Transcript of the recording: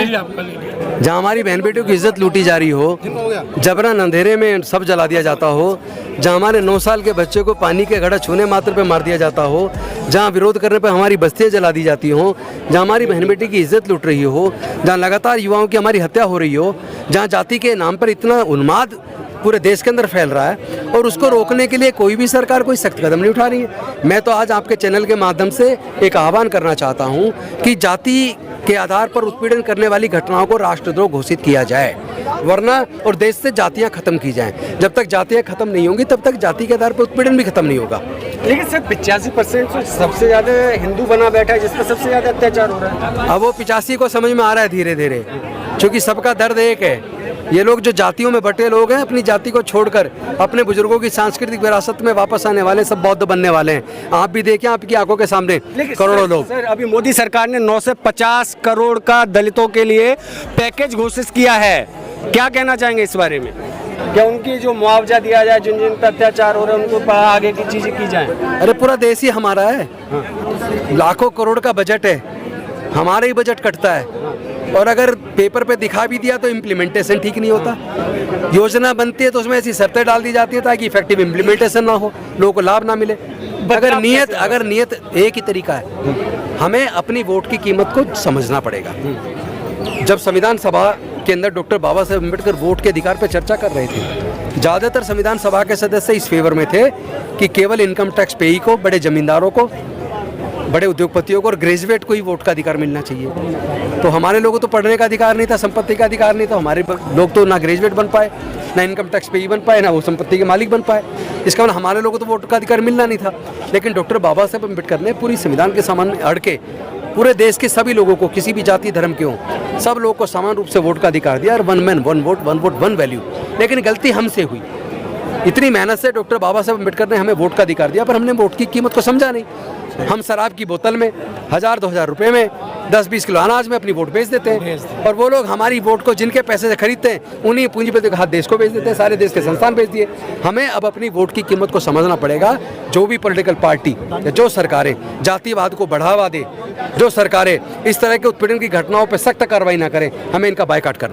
जहाँ हमारी बहन बेटियों की इज्जत लूटी जा रही हो, जबरन अंधेरे में सब जला दिया जाता हो, जहाँ हमारे 9 साल के बच्चे को पानी के घड़ा छूने मात्र पे मार दिया जाता हो, जहाँ विरोध करने पर हमारी बस्तियाँ जला दी जाती हों, जहाँ हमारी बहन बेटी की इज्जत लूट रही हो, जहाँ लगातार युवाओं की हमारी हत्या हो रही हो, जहाँ जाति के नाम पर इतना उन्माद पूरे देश के अंदर फैल रहा है और उसको रोकने के लिए कोई भी सरकार कोई सख्त कदम नहीं उठा रही है। मैं तो आज आपके चैनल के माध्यम से एक आह्वान करना चाहता हूं कि जाति के आधार पर उत्पीड़न करने वाली घटनाओं को राष्ट्रद्रोह घोषित किया जाए, वरना और देश से जातियां खत्म की जाएं। जब तक जातियां खत्म नहीं होंगी तब तक जाति के आधार पर उत्पीड़न भी खत्म नहीं होगा। लेकिन सर 85% सबसे ज़्यादा हिंदू बना बैठा है, जिस पर सबसे ज़्यादा अत्याचार हो रहा है। अब वो 85 को समझ में आ रहा है धीरे धीरे, क्योंकि सबका दर्द एक है। ये लोग जो जातियों में बटे लोग हैं, अपनी जाति को छोड़कर अपने बुजुर्गों की सांस्कृतिक विरासत में वापस आने वाले, सब बौद्ध बनने वाले हैं। आप भी देखें, आपकी आंखों के सामने करोड़ों लोग। सर अभी मोदी सरकार ने 9 से 50 करोड़ का दलितों के लिए पैकेज घोषित किया है, क्या कहना चाहेंगे इस बारे में? क्या उनकी जो मुआवजा दिया जाए, जिन जिन पर अत्याचार हो रहे हैं उनको आगे की चीजें की जाए? अरे पूरा देश ही हमारा है, लाखों करोड़ का बजट है, हमारा ही बजट कटता है, और अगर पेपर पे दिखा भी दिया तो इम्प्लीमेंटेशन ठीक नहीं होता। योजना बनती है तो उसमें ऐसी शर्तें डाल दी जाती है ताकि इफेक्टिव इम्प्लीमेंटेशन ना हो, लोगों को लाभ ना मिले। अगर नियत एक ही तरीका है, हमें अपनी वोट की कीमत को समझना पड़ेगा। जब संविधान सभा के अंदर डॉक्टर बाबा साहेब अम्बेडकर वोट के अधिकार पर चर्चा कर रहे थे, ज़्यादातर संविधान सभा के सदस्य इस फेवर में थे कि केवल इनकम टैक्स पेई को, बड़े जमींदारों को, बड़े उद्योगपतियों को और ग्रेजुएट को ही वोट का अधिकार मिलना चाहिए। तो हमारे लोगों को तो पढ़ने का अधिकार नहीं था, संपत्ति का अधिकार नहीं था, हमारे लोग तो ना ग्रेजुएट बन पाए, ना इनकम टैक्स पेई बन पाए, ना वो संपत्ति के मालिक बन पाए। इसका मतलब हमारे लोगों को तो वोट का अधिकार मिलना नहीं था। लेकिन डॉक्टर बाबा साहेब अम्बेडकर ने पूरी संविधान के सामने अड़ के पूरे देश के सभी लोगों को, किसी भी जाति धर्म के हों, सब लोगों को समान रूप से वोट का अधिकार दिया, और 1 मैन 1 वोट 1 वोट 1 वैल्यू। लेकिन गलती हमसे हुई। इतनी मेहनत से डॉक्टर बाबा साहेब अम्बेडकर ने हमें वोट का अधिकार दिया, पर हमने वोट की कीमत को समझा नहीं। हम शराब की बोतल में 1000-2000 रुपए में 10-20 किलो अनाज में अपनी वोट बेच देते हैं, और वो लोग हमारी वोट को जिनके पैसे से खरीदते हैं उन्हीं पूंजीपति के हाथ देश को बेच देते हैं, सारे देश के संस्थान बेच दिए। हमें अब अपनी वोट की कीमत को समझना पड़ेगा। जो भी पॉलिटिकल पार्टी या जो सरकारें जातिवाद को बढ़ावा दे, जो सरकारें इस तरह के उत्पीड़न की घटनाओं पर सख्त कार्रवाई ना करें, हमें इनका बायकॉट करना।